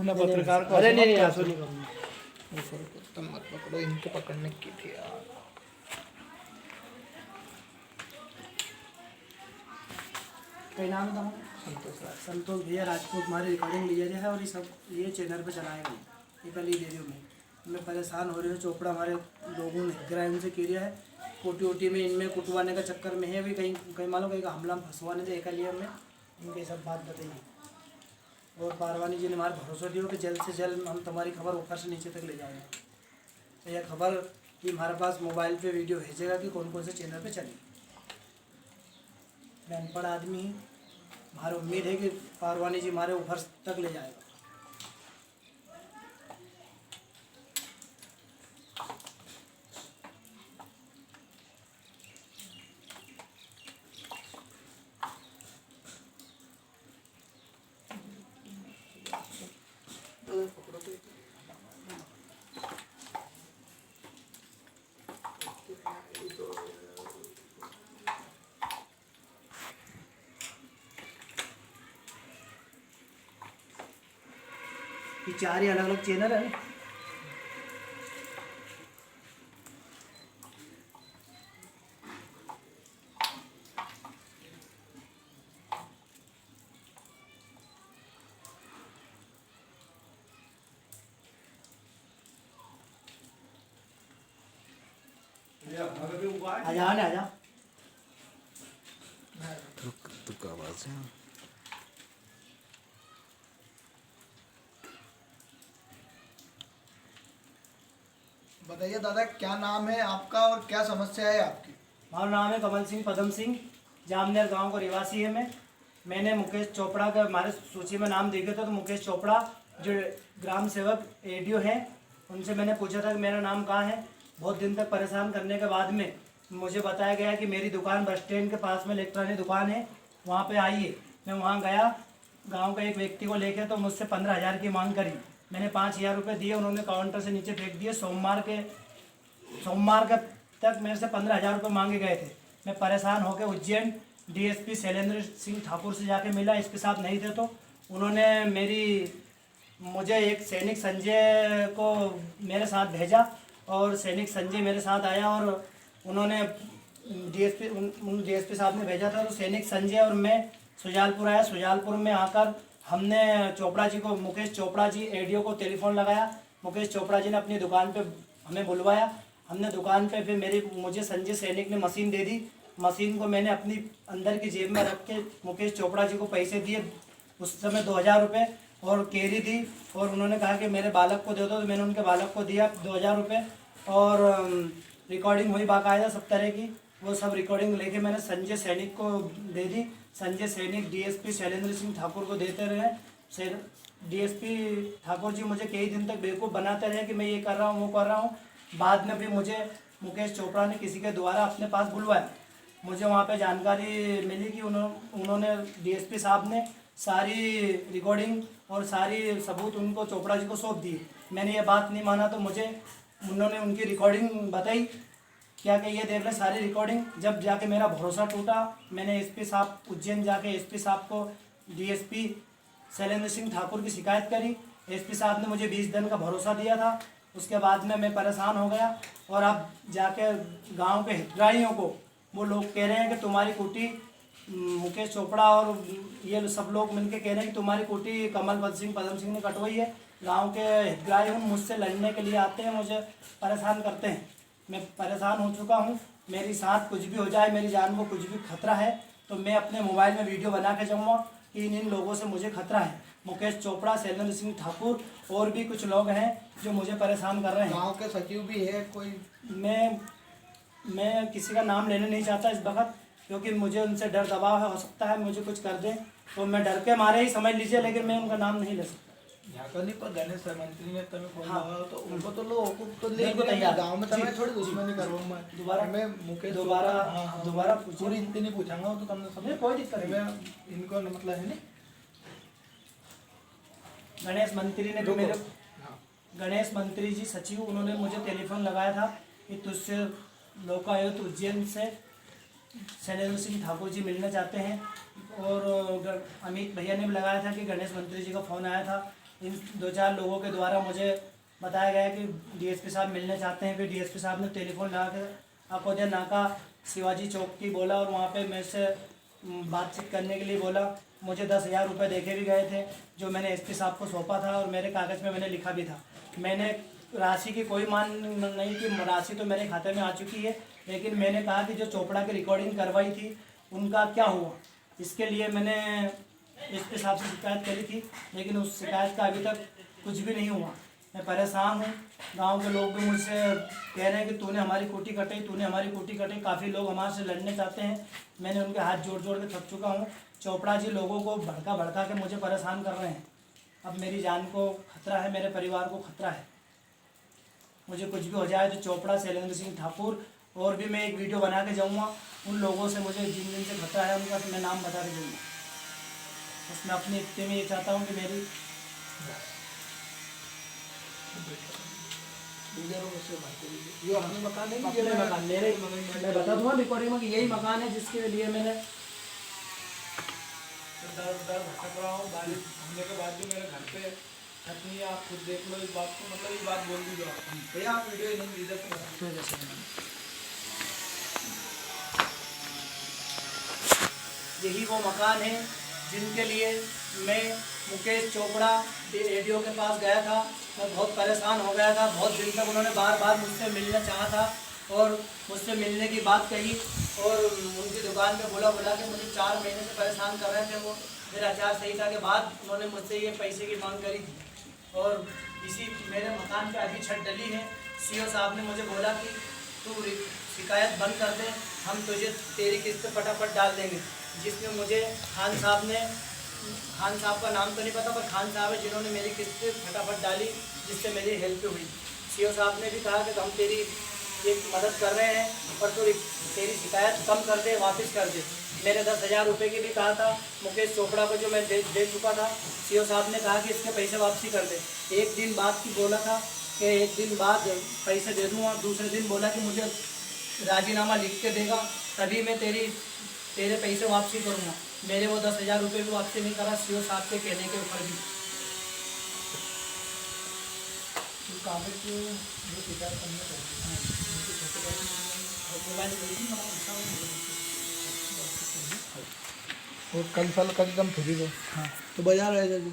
अपने पत्रकार को अरे नहीं ऐसा ऐसा नहीं करूँगा। तुम मत पकड़ो, इनको पकड़ने की थी यार। कई नाम था संतोष भैया राजपूत, हमारी रिकॉर्डिंग लिया है और ये सब ये चैनल पे चलाएगा। ये कल ही दे दियो मैं परेशान हो रही हूँ। चोपड़ा हमारे लोगों ने ग्राम से किया है, कोटी वोटी में इनमें कुटवाने का चक्कर में है। भी कहीं कहीं मालूम कहीं का हमला में फंसवाने से एक लिए हमें इनके सब बात बताइए। और पारवानी जी ने हमारे भरोसा दिया कि जल्द से जल्द हम तुम्हारी खबर ऊपर से नीचे तक ले जाएंगे। तो यह खबर कि हमारे पास मोबाइल पे वीडियो भेजेगा कि कौन कौन से चैनल पे चली। मैं अनपढ़ आदमी ही, हमारी उम्मीद है कि पारवानी जी हमारे ऊपर तक ले जाएगा। ये 4 ही अलग अलग चैनल है। आजा ना आजा। तो आवाज है। बताइए दादा, क्या नाम है आपका और क्या समस्या है आपकी? हमारा नाम है कमल सिंह पदम सिंह, जामनेर गांव का निवासी है मैंने मुकेश चोपड़ा का हमारे सूची में नाम देखे था। तो मुकेश चोपड़ा जो ग्राम सेवक एडीओ हैं, उनसे मैंने पूछा था कि मेरा नाम कहाँ है। बहुत दिन तक परेशान करने के बाद में मुझे बताया गया कि मेरी दुकान बस स्टैंड के पास में इलेक्ट्रॉनिक दुकान है, वहाँ पे आइए। मैं वहाँ गया, गांव के एक व्यक्ति को लेके, तो मुझसे 15,000 की मांग करी। मैंने 5,000 रुपये दिए, उन्होंने काउंटर से नीचे फेंक दिए। सोमवार के तक मेरे से 15,000 रुपये मांगे गए थे। मैं परेशान होकर उज्जैन डीएसपी शैलेंद्र सिंह ठाकुर से जाके मिला। इसके साथ नहीं थे तो उन्होंने मुझे एक सैनिक संजय को मेरे साथ भेजा और सैनिक संजय मेरे साथ आया और उन्होंने डीएसपी साहब ने भेजा था। तो सैनिक संजय और मैं सुजालपुर आया। सुजालपुर में आकर हमने चोपड़ा जी को, मुकेश चोपड़ा जी एडीओ को टेलीफोन लगाया। मुकेश चोपड़ा जी ने अपनी दुकान पे हमें बुलवाया। हमने दुकान पे फिर मुझे संजय सैनिक ने मशीन दे दी। मशीन को मैंने अपनी अंदर की जेब में रख के मुकेश चोपड़ा जी को पैसे दिए, उस समय 2,000 रुपये और केरी दी। और उन्होंने कहा कि मेरे बालक को दे दो, तो मैंने उनके बालक को दिया 2,000 रुपये। और रिकॉर्डिंग हुई बाकायदा सब तरह की। वो सब रिकॉर्डिंग लेके मैंने संजय सैनिक को दे दी। संजय सैनिक डीएसपी शैलेंद्र सिंह ठाकुर को देते रहे। डीएसपी ठाकुर जी मुझे कई दिन तक बेवकूफ़ बनाते रहे कि मैं ये कर रहा हूँ, वो कर रहा हूँ। बाद में भी मुझे मुकेश चोपड़ा ने किसी के द्वारा अपने पास बुलवाया। मुझे वहाँ पे जानकारी मिली कि उन्होंने डीएसपी साहब ने सारी रिकॉर्डिंग और सारी सबूत उनको चोपड़ा जी को सौंप दी। मैंने ये बात नहीं माना तो उन्होंने उनकी रिकॉर्डिंग बताई, क्या कि ये देख लें सारी रिकॉर्डिंग। जब जाके मेरा भरोसा टूटा, मैंने एसपी साहब उज्जैन जाके एसपी साहब को, डीएसपी शैलेंद्र सिंह ठाकुर की शिकायत करी। एसपी साहब ने मुझे 20 दिन का भरोसा दिया था। उसके बाद में मैं परेशान हो गया और अब जाके गांव के हितग्राहियों को वो लोग कह रहे हैं कि तुम्हारी कुटी, मुकेश चोपड़ा और ये सब लोग मिलकर कह रहे हैं कि तुम्हारी कुटी कमल पदम सिंह ने कटवाई है। गांव के हितग्राही मुझसे लड़ने के लिए आते हैं, मुझे परेशान करते हैं। मैं परेशान हो चुका हूँ। मेरी साथ कुछ भी हो जाए, मेरी जान को कुछ भी खतरा है तो मैं अपने मोबाइल में वीडियो बना के जाऊँगा कि इन लोगों से मुझे खतरा है। मुकेश चोपड़ा, शैलेंद्र सिंह ठाकुर और भी कुछ लोग हैं जो मुझे परेशान कर रहे हैं। गांव के सचिव भी है कोई? मैं किसी का नाम लेना नहीं चाहता इस वक्त, क्योंकि मुझे उनसे डर दबाव है। हो सकता है मुझे कुछ कर दें तो मैं डर के मारे ही समझ लीजिए, लेकिन मैं उनका नाम नहीं ले सकता। झाकनी पर गणेश मंत्री ने तुम्हें फोन हाँ। लगाया तो उनको तो लोग तो ले बिल्कुल तैयार। गांव में जी, तुम्हें थोड़ी जी, दुश्मनी करूंगा मैं। दोबारा मैं मुकेश दोबारा पूरी इनती नहीं पूछूंगा तो तुमने सब कोई दिक्कत नहीं। मैं इनको मतलब है नहीं। गणेश मंत्री ने भी मेरे गणेश मंत्री जी सचिव, उन्होंने मुझे टेलीफोन लगाया था कि तुझसे लोकायुक्त उज्जैन से शैलेंद्र सिंह ठाकुर जी मिलना चाहते हैं। और अमित भैया ने भी लगाया था कि गणेश मंत्री जी का फ़ोन आया था इन 2-4 लोगों के द्वारा मुझे बताया गया कि डीएसपी साहब मिलने चाहते हैं। फिर डीएसपी साहब ने टेलीफोन लगा के अकोदे नाका शिवाजी चौक की बोला और वहाँ पे मेरे से बातचीत करने के लिए बोला। मुझे 10,000 रुपये देखे भी गए थे जो मैंने एसपी साहब को सौंपा था और मेरे कागज़ में मैंने लिखा भी था। मैंने राशि की कोई मान नहीं कि राशि तो मेरे खाते में आ चुकी है, लेकिन मैंने कहा कि जो चोपड़ा की रिकॉर्डिंग करवाई थी उनका क्या हुआ, इसके लिए मैंने एसपी साहब से शिकायत करी थी, लेकिन उस शिकायत का अभी तक कुछ भी नहीं हुआ। मैं परेशान हूँ। गांव के लोग भी मुझसे कह रहे हैं कि तूने हमारी कोठी कटी, तूने हमारी कोठी कटी। काफ़ी लोग हमारे से लड़ने चाहते हैं। मैंने उनके हाथ जोड़ जोड़ के थक चुका हूँ। चोपड़ा जी लोगों को भड़का भड़का के मुझे परेशान कर रहे हैं। अब मेरी जान को खतरा है, मेरे परिवार को खतरा है। मुझे कुछ भी हो जाए तो चोपड़ा शैलेंद्र सिंह ठाकुर और भी मैं एक वीडियो बना के जाऊँगा। उन लोगों से मुझे जिन जिन से खतरा है उनका मैं नाम बता के दूँगा। बस मैं अपनी इतने में ये चाहता हूँ कि मेरी यो हमें मकान है अपने मकान मेरे, मैं बता दूंगा रिकॉर्डिंग में कि यही मकान है जिसके लिए मैंने दर दर भटक रहा हूँ। बारिश होने के बाद भी मेरे घर पे छत नहीं है। आप खुद देख लो इस बात को, मतलब ये बात बोल दी जो आप भैया आप वीडियो नहीं दीजिए यही वो मकान है जिनके लिए मैं मुकेश चोपड़ा एडीओ के पास गया था। मैं बहुत परेशान हो गया था। बहुत दिन तक उन्होंने बार बार मुझसे मिलना चाहा था और मुझसे मिलने की बात कही और उनकी दुकान पे बुला के मुझे 4 महीने से परेशान कर रहे थे। वो फिर आचार संहिता के बाद उन्होंने मुझसे ये पैसे की मांग करी थी और इसी मेरे मकान पे अभी छत डली है। सीओ साहब ने मुझे बोला कि तू शिकायत बंद कर दे, हम तुझे तेरी किस्त फटाफट डाल देंगे। जिसमें मुझे खान साहब का नाम तो नहीं पता, पर खान साहब है जिन्होंने मेरी किस्त फटाफट डाली, जिससे मेरी हेल्प हुई। सीओ साहब ने भी कहा कि हम तेरी एक मदद कर रहे हैं पर तू तेरी शिकायत कम कर दे, वापस कर दे। मैंने 10,000 रुपये की भी कहा था मुकेश चोपड़ा को, जो मैं दे चुका था। सीओ साहब ने कहा कि इसके पैसे वापसी कर दे। एक दिन बाद की बोला था कि एक दिन बाद पैसे दे दूँगा, दूसरे दिन बोला कि मुझे राजीनामा लिख के देगा तभी मैं तेरे पैसे वापसी करूँगा। मेरे वो 10,000 रुपये भी वापसी नहीं करा सीओ साहब के कहने के ऊपर भी। कागज जो शिकायत करने और कल साल का एकदम फ्री हो। हाँ तो बाजार आएगा जी।